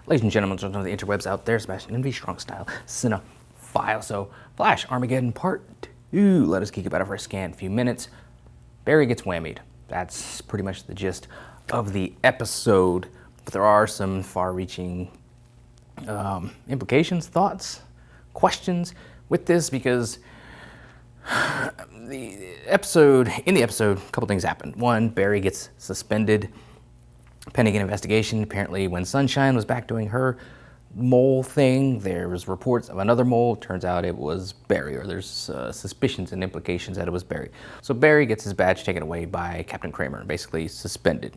Ladies and gentlemen, some of the interwebs out there, smashing MV strong style cinephile. So, Flash, Armageddon Part 2. Let us geek about it for a scant few minutes. Barry gets whammied. That's pretty much the gist of the episode. But there are some far-reaching implications, thoughts, questions with this, because in the episode, a couple things happened. One, Barry gets suspended pending an investigation. Apparently, when Sunshine was back doing her mole thing, there was reports of another mole. Turns out it was Barry, or there's suspicions and implications that it was Barry. So Barry gets his badge taken away by Captain Kramer, basically suspended.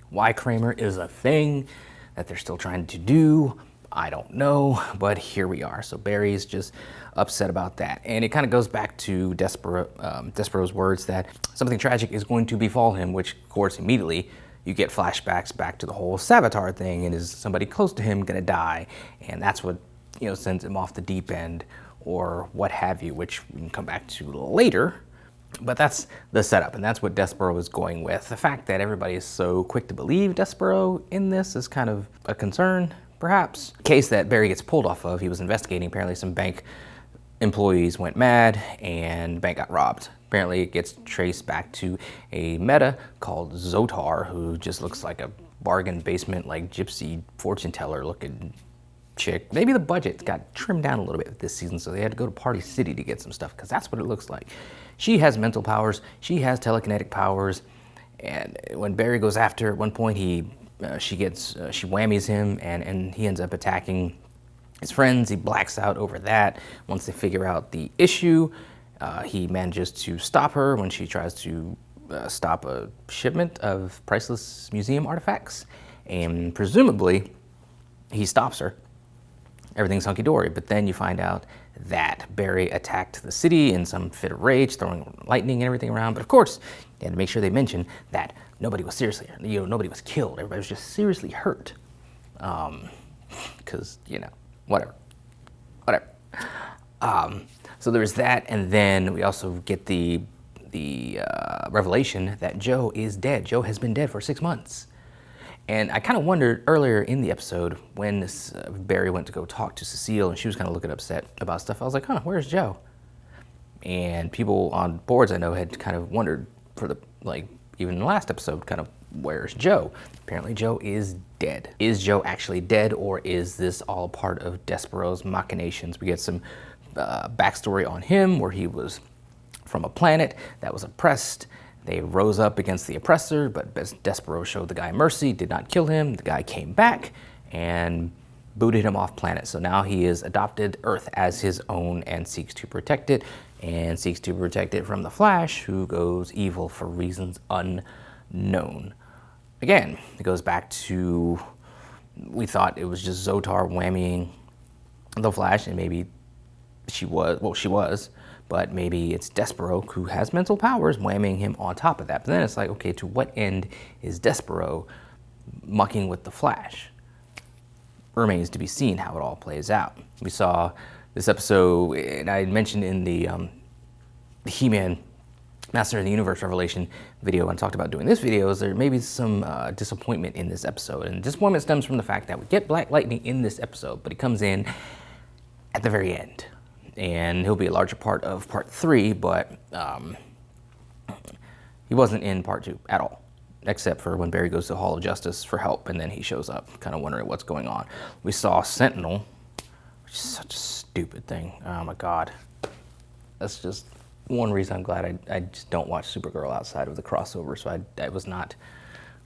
Why Kramer is a thing that they're still trying to do, I don't know, but here we are. So Barry's just upset about that. And it kind of goes back to Despero's words that something tragic is going to befall him, which, of course, immediately you get flashbacks back to the whole Savitar thing, and is somebody close to him gonna die? And that's what, sends him off the deep end, or what have you, which we can come back to later. But that's the setup, and that's what Despero is going with. The fact that everybody is so quick to believe Despero in this is kind of a concern, perhaps. The case that Barry gets pulled off of, he was investigating. Apparently some bank employees went mad and the bank got robbed. Apparently it gets traced back to a meta called Zotar, who just looks like a bargain basement, like gypsy fortune teller looking chick. Maybe the budget got trimmed down a little bit this season, so they had to go to Party City to get some stuff, because that's what it looks like. She has mental powers, she has telekinetic powers, and when Barry goes after her, at one point she whammies him, and he ends up attacking his friends. He blacks out over that. Once they figure out the issue, he manages to stop her when she tries to stop a shipment of priceless museum artifacts, and presumably he stops her. Everything's hunky-dory, but then you find out that Barry attacked the city in some fit of rage, throwing lightning and everything around. But of course, they had to make sure they mention that nobody was seriously, nobody was killed. Everybody was just seriously hurt. Because, whatever. So there's that, and then we also get the revelation that Joe is dead. Joe has been dead for 6 months. And I kind of wondered earlier in the episode when Barry went to go talk to Cecile, and she was kind of looking upset about stuff. I was like, where's Joe? And people on boards I know had kind of wondered even in the last episode, kind of, where's Joe? Apparently Joe is dead. Is Joe actually dead, or is this all part of Despero's machinations? We get some backstory on him, where he was from a planet that was oppressed. They rose up against the oppressor, but Despero showed the guy mercy, did not kill him. The guy came back and booted him off planet. So now he has adopted Earth as his own and seeks to protect it, and seeks to protect it from the Flash, who goes evil for reasons unknown. Again, it goes back to, we thought it was just Zotar whammying the Flash, and maybe she was, but maybe it's Despero, who has mental powers, whamming him on top of that. But then it's like, okay, to what end is Despero mucking with the Flash? Remains to be seen how it all plays out. We saw this episode, and I mentioned in the He-Man Master of the Universe Revelation video, and talked about doing this video, is there may be some disappointment in this episode. And disappointment stems from the fact that we get Black Lightning in this episode, but he comes in at the very end. And he'll be a larger part of part 3, but he wasn't in part 2 at all, except for when Barry goes to the Hall of Justice for help, and then he shows up, kind of wondering what's going on. We saw Sentinel, which is such a stupid thing. Oh my God. That's just one reason I'm glad I just don't watch Supergirl outside of the crossover, so I was not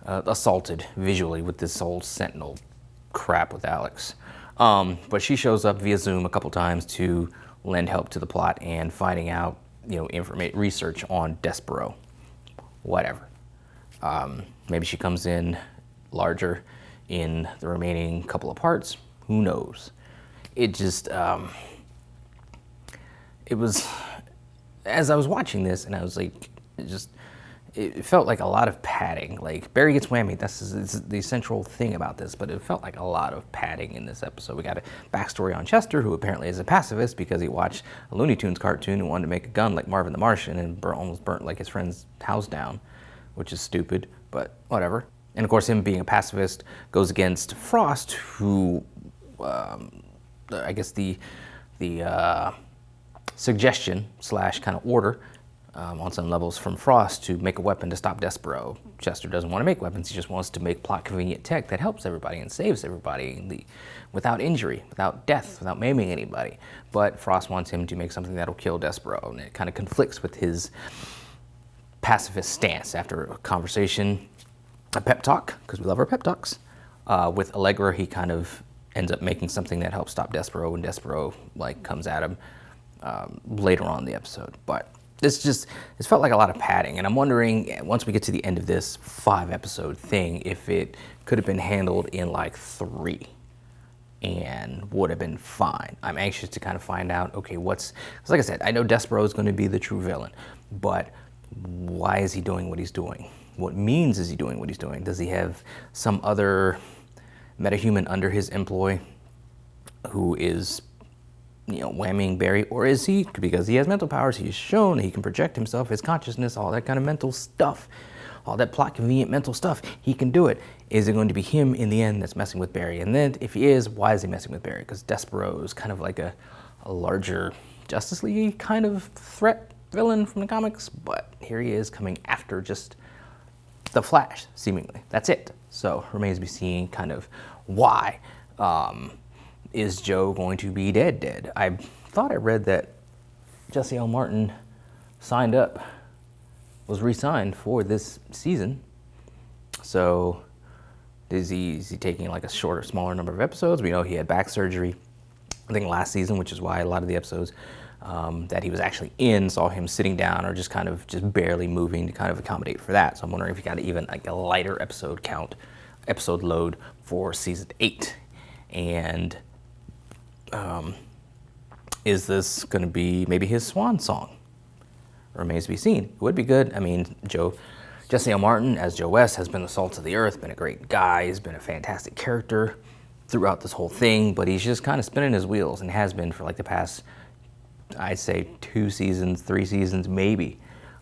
assaulted visually with this whole Sentinel crap with Alex. But she shows up via Zoom a couple times to lend help to the plot and finding out, research on Despero. Whatever. Maybe she comes in larger in the remaining couple of parts. Who knows? It just, it was, as I was watching this, and I was like, it felt like a lot of padding. Like, Barry gets whammied, that's the central thing about this, but it felt like a lot of padding in this episode. We got a backstory on Chester, who apparently is a pacifist because he watched a Looney Tunes cartoon and wanted to make a gun like Marvin the Martian, and almost burnt like his friend's house down, which is stupid, but whatever. And of course, him being a pacifist goes against Frost, who, I guess the suggestion / kind of order on some levels from Frost to make a weapon to stop Despero. Chester doesn't want to make weapons. He just wants to make plot convenient tech that helps everybody and saves everybody without injury, without death, without maiming anybody. But Frost wants him to make something that'll kill Despero, and it kind of conflicts with his pacifist stance. After a conversation, a pep talk, because we love our pep talks, with Allegra, he kind of ends up making something that helps stop Despero, and Despero comes at him later on in the episode. But it's felt like a lot of padding, and I'm wondering, once we get to the end of this 5-episode thing, if it could have been handled in 3 and would have been fine. I'm anxious to kind of find out, okay, because like I said, I know Despero is going to be the true villain, but why is he doing what he's doing? What means is he doing what he's doing? Does he have some other metahuman under his employ who is whamming Barry, or is he, because he has mental powers, he's shown he can project himself, his consciousness, all that kind of mental stuff, all that plot convenient mental stuff, he can do it. Is it going to be him in the end that's messing with Barry? And then if he is, why is he messing with Barry? Because Despero is kind of like a larger Justice League kind of threat villain from the comics, but here he is coming after just the Flash, seemingly. That's it. So remains to be seen kind of why. Is Joe going to be dead? I thought I read that Jesse L. Martin was re-signed for this season. So is he taking a smaller number of episodes? We know he had back surgery, I think last season, which is why a lot of the episodes that he was actually in saw him sitting down or just barely moving to kind of accommodate for that. So I'm wondering if he got even a lighter episode load for season 8. And is this going to be maybe his swan song? Remains to be seen. It would be good. I mean, Jesse L. Martin as Joe West has been the salt of the earth, been a great guy. He's been a fantastic character throughout this whole thing, but he's just kind of spinning his wheels, and has been for the past, I'd say 2 seasons, 3 seasons, maybe.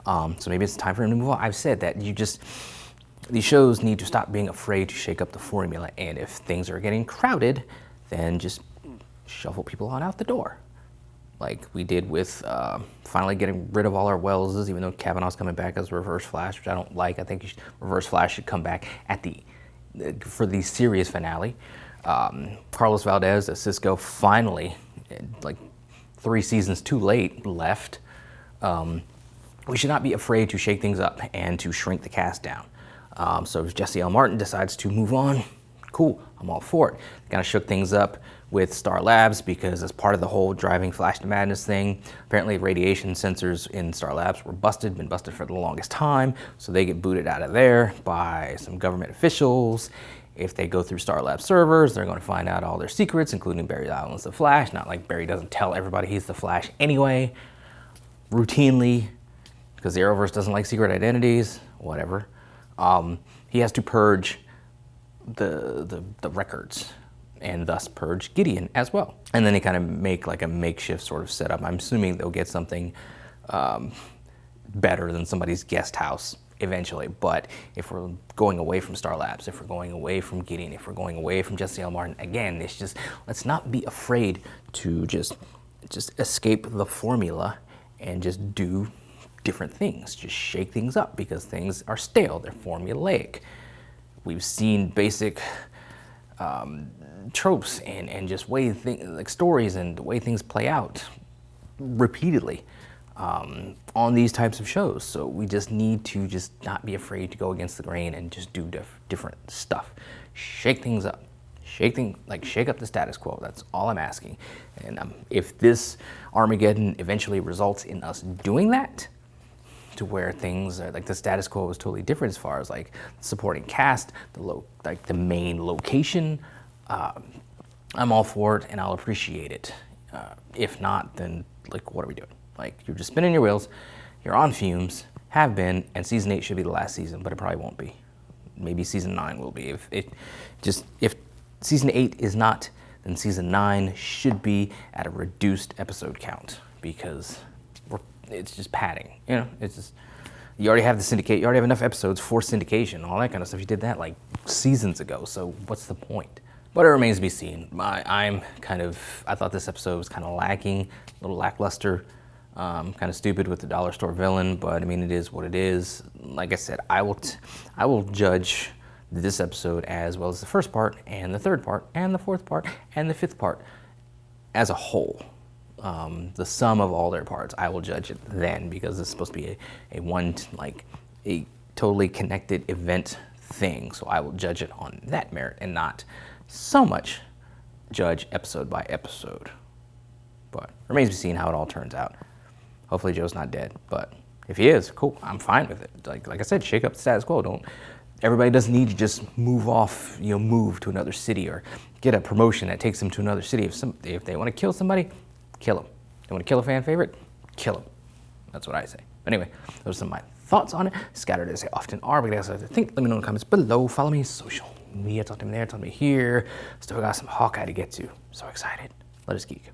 So maybe it's time for him to move on. I've said that these shows need to stop being afraid to shake up the formula, and if things are getting crowded, then just shuffle people on out the door. Like we did with finally getting rid of all our Welleses, even though Kavanaugh's coming back as Reverse Flash, which I don't like. I think Reverse Flash should come back for the series finale. Carlos Valdez as Cisco finally, 3 seasons too late, left. We should not be afraid to shake things up and to shrink the cast down. So if Jesse L. Martin decides to move on, cool, I'm all for it. Kind of shook things up with Star Labs, because as part of the whole driving Flash to madness thing, apparently radiation sensors in Star Labs were been busted for the longest time, so they get booted out of there by some government officials. If they go through Star Labs servers, they're going to find out all their secrets, including Barry Allen's the Flash. Not like Barry doesn't tell everybody he's the Flash anyway, routinely, because the Arrowverse doesn't like secret identities, whatever. He has to purge the records, and thus purge Gideon as well. And then they kind of make a makeshift sort of setup. I'm assuming they'll get something better than somebody's guest house eventually. But if we're going away from Star Labs, if we're going away from Gideon, if we're going away from Jesse L. Martin, again, it's just, let's not be afraid to just escape the formula and just do different things. Just shake things up, because things are stale, they're formulaic. We've seen basic tropes and just stories and the way things play out repeatedly on these types of shows. So we just need to just not be afraid to go against the grain and just do different stuff. Shake things up. Shake up the status quo. That's all I'm asking. And if this Armageddon eventually results in us doing that, to where things are the status quo is totally different as far as supporting cast, the main location, I'm all for it and I'll appreciate it. If not, then what are we doing? You're just spinning your wheels, you're on fumes, have been, and season 8 should be the last season, but it probably won't be. Maybe season 9 will be. If season 8 is not, then season 9 should be at a reduced episode count, because it's just padding. It's just You already have the syndicate. You already have enough episodes for syndication, all that kind of stuff. You did that like seasons ago. So what's the point? But it remains to be seen. I thought this episode was kind of lacking, a little lackluster, kind of stupid with the dollar store villain. But I mean, it is what it is. Like I said, I will judge this episode as well as the first part and the third part and the fourth part and the fifth part as a whole. The sum of all their parts, I will judge it then, because it's supposed to be a totally connected event thing. So I will judge it on that merit and not so much judge episode by episode. But remains to be seen how it all turns out. Hopefully Joe's not dead, but if he is, cool, I'm fine with it. Like I said, shake up the status quo. Everybody doesn't need to just move off, move to another city or get a promotion that takes them to another city. If they want to kill somebody, kill them. They want to kill a fan favorite, kill them. That's what I say. But anyway, those are some of my thoughts on it, scattered as they often are. But guys, I think, let me know in the comments below. Follow me on social media. Talk to me there, talk to me here. Still got some Hawkeye to get to. So excited. Let us geek.